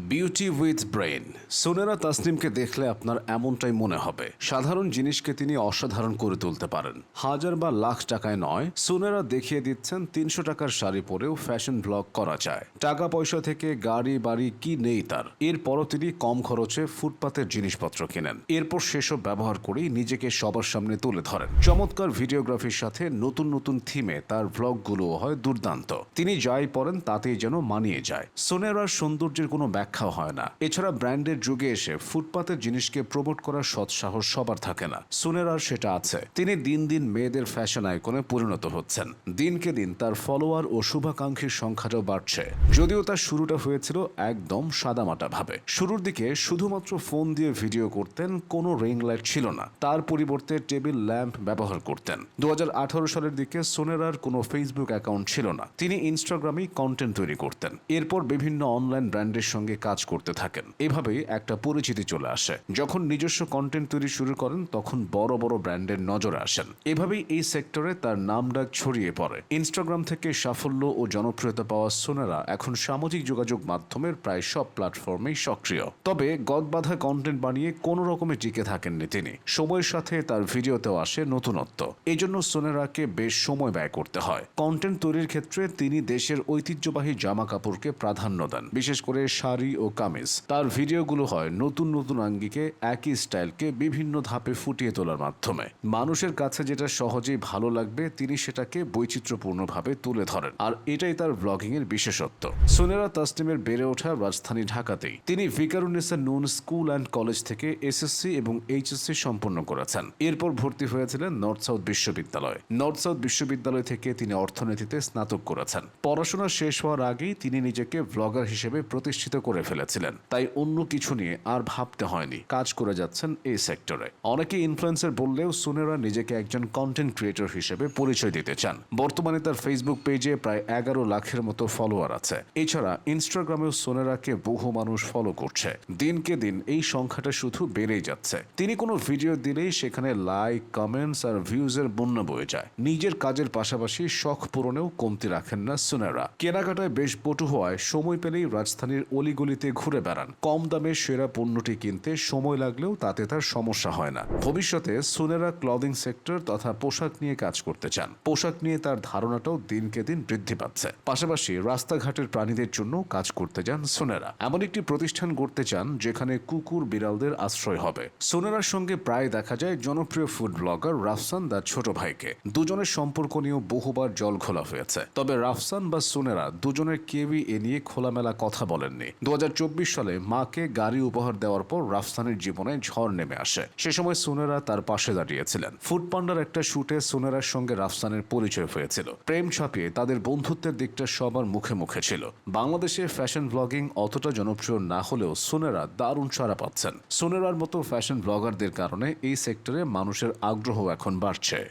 Beauty with brain. Sonera তাসনিমকে দেখলে আপনার এমনটাই মনে হবে। সাধারণ জিনিসকে তিনি অসাধারণ করে তুলতে পারেন। হাজার বা লাখ টাকায় নয়, সোনেরা দেখিয়ে দিচ্ছেন 300 টাকার শাড়ি পরেও ফ্যাশন ব্লগ করা যায়। টাকা পয়সা থেকে গাড়ি বাড়ি কি নেই তার। এরপরও তিনি কম খরচে ফুটপাতের জিনিসপত্র কেনেন। এরপর সেসব ব্যবহার করেই নিজেকে সবার সামনে তুলে ধরেন। চমৎকার ভিডিওগ্রাফির সাথে নতুন নতুন থিমে তার ব্লগগুলোও হয় দুর্দান্ত। তিনি যাই পড়েন তাতেই যেন মানিয়ে যায়। সোনেরার সৌন্দর্যের কোনো ব্যাখ্যা হয় না। এছাড়া ব্র্যান্ডের যুগে এসে ফুটপাতের জিনিসকে প্রমোট করার সৎসাহস সবার থাকে না। সোনেরার সেটা আছে। তিনি দিন দিন মেয়েদের ফ্যাশন আইকনে পরিণত হচ্ছেন। দিনকে দিন তার ফলোয়ার ও শুভাকাঙ্ক্ষীর সংখ্যাটাও বাড়ছে। যদিও তার শুরুটা হয়েছিল একদম সাদামাটা ভাবে। শুরুর দিকে শুধুমাত্র ফোন দিয়ে ভিডিও করতেন, কোনো রিং লাইট ছিল না। তার পরিবর্তে টেবিল ল্যাম্প ব্যবহার করতেন। 2018 সালের দিকে সোনেরার কোনো ফেসবুক অ্যাকাউন্ট ছিল না। তিনি ইনস্টাগ্রামেই কন্টেন্ট তৈরি করতেন। এরপর বিভিন্ন অনলাইন ব্র্যান্ডের সঙ্গে কাজ করতে থাকেন। এভাবেই একটা পরিচিতি চলে আসে। যখন নিজস্ব কন্টেন্ট তৈরি শুরু করেন তখন বড় বড় ব্র্যান্ডের নজরে আসেন। এভাবেই এই সেক্টরে তার নামডাক ছড়িয়ে পড়ে। ইনস্টাগ্রাম থেকে সাফল্য ও জনপ্রিয়তা পাওয়া সোনেরা এখন সামাজিক যোগাযোগ মাধ্যমের প্রায় সব প্ল্যাটফর্মেই সক্রিয়। তবে গদবাঁধা কন্টেন্ট বানিয়ে কোনো রকমে টিকে থাকেননি তিনি। সময়ের সাথে তার ভিডিওতেও আসে নতুনত্ব। এই জন্য সোনেরাকে বেশ সময় ব্যয় করতে হয়। কন্টেন্ট তৈরির ক্ষেত্রে তিনি দেশের ঐতিহ্যবাহী জামা কাপড়কে প্রাধান্য দেন, বিশেষ করে শাড়ি ও কামিজ। তার ভিডিওগুলো হয় নতুন নতুন আঙ্গিকে একই স্টাইলকে বিভিন্ন ধাপে ফুটিয়ে তোলার মাধ্যমে। মানুষের কাছে যেটা সহজেই ভালো লাগবে তিনি সেটাকে বৈচিত্র্যপূর্ণভাবে তুলে ধরেন। আর এটাই তার ব্লগিং এর বিশেষত্ব। সোনেরা তাসনিমের বেড়ে ওঠা রাজধানী ঢাকাতেই। তিনি ভিকারুন্নেসা নূন স্কুল অ্যান্ড কলেজ থেকে এসএসসি এবং এইচএসসি সম্পন্ন করেছেন। এরপর ভর্তি হয়েছিলেন নর্থ সাউথ বিশ্ববিদ্যালয়। নর্থ সাউথ বিশ্ববিদ্যালয় থেকে তিনি অর্থনীতিতে স্নাতক করেছেন। পড়াশোনা শেষ হওয়ার আগেই তিনি নিজেকে ব্লগার হিসেবে প্রতিষ্ঠিত করে ফেলেছিলেন। তাই অন্য কিছু নিয়ে আর ভাবতে হয়নি। কাজ করে যাচ্ছেন এই সেক্টরে। অনেকে ইনফ্লুয়েন্সার বললেও সোনেরা নিজেকে একজন কন্টেন্ট ক্রিয়েটর হিসেবে পরিচয় দিতে চান। বর্তমানে তার ফেসবুক পেজে প্রায় 11 লাখের মতো ফলোয়ার আছে। এছাড়া ইনস্টাগ্রামেও সোনেরাকে বহু মানুষ ফলো করছে। দিনকে দিন এই সংখ্যাটা শুধু বেড়েই যাচ্ছে। তিনি কোনো ভিডিও দিলেই সেখানে লাইক, কমেন্টস আর ভিউজের বন্যা বয়ে যায়। নিজের কাজের পাশাপাশি শখ পূরণেও কমতি রাখেন না সোনেরা। কেনাকাটায় বেশ পটু হওয়ায় সময় পেলেই রাজধানীর অলিগলিতে ঘুরে বেড়ান। কম দামে সেরা পণ্যটি কিনতে সময় লাগলেও তাতে তার সমস্যা হয় না। ভবিষ্যতে সোনেরা ক্লদিং সেক্টর তথা পোশাক নিয়ে কাজ করতে চান। পোশাক নিয়ে তার ধারণাটাও দিনকে দিন বৃদ্ধি পাচ্ছে। পাশাপাশি রাস্তাঘাটের প্রাণীদের জন্য কাজ করতে চান সোনেরা। এমন একটি প্রতিষ্ঠান গড়তে চান যেখানে কুকুর বিড়ালদের আশ্রয় হবে। সোনেরার সঙ্গে প্রায় দেখা যায় জনপ্রিয় ফুড ব্লগার রাফসান তার ছোট ভাইকে। দুজনের সম্পর্ক নিয়েও বহুবার জল ঘোলা হয়েছে। তবে রাফসান বা সোনেরা দুজনের কেউই এ নিয়ে খোলামেলা কথা বলেননি। 2024 সালে মাকে গাড়ি উপহার দেওয়ার পর রাফসানের জীবনে ঝড় নেমে আসে। সে সময় সোনেরা তার পাশে দাঁড়িয়েছিলেন। ফুডপান্ডার একটা শুটে সোনেরার সঙ্গে রাফসানের পরিচয় হয়েছিল। প্রেম ছাপিয়ে তাদের বন্ধুত্বের দিকটা সবার মুখে মুখে ছিল। বাংলাদেশে ফ্যাশন ব্লগিং অতটা জনপ্রিয় না হলেও সোনেরা দারুণ সাড়া পাচ্ছেন। সোনেরার মতো ফ্যাশন ব্লগারদের কারণে এই সেক্টরে মানুষের আগ্রহ এখন বাড়ছে।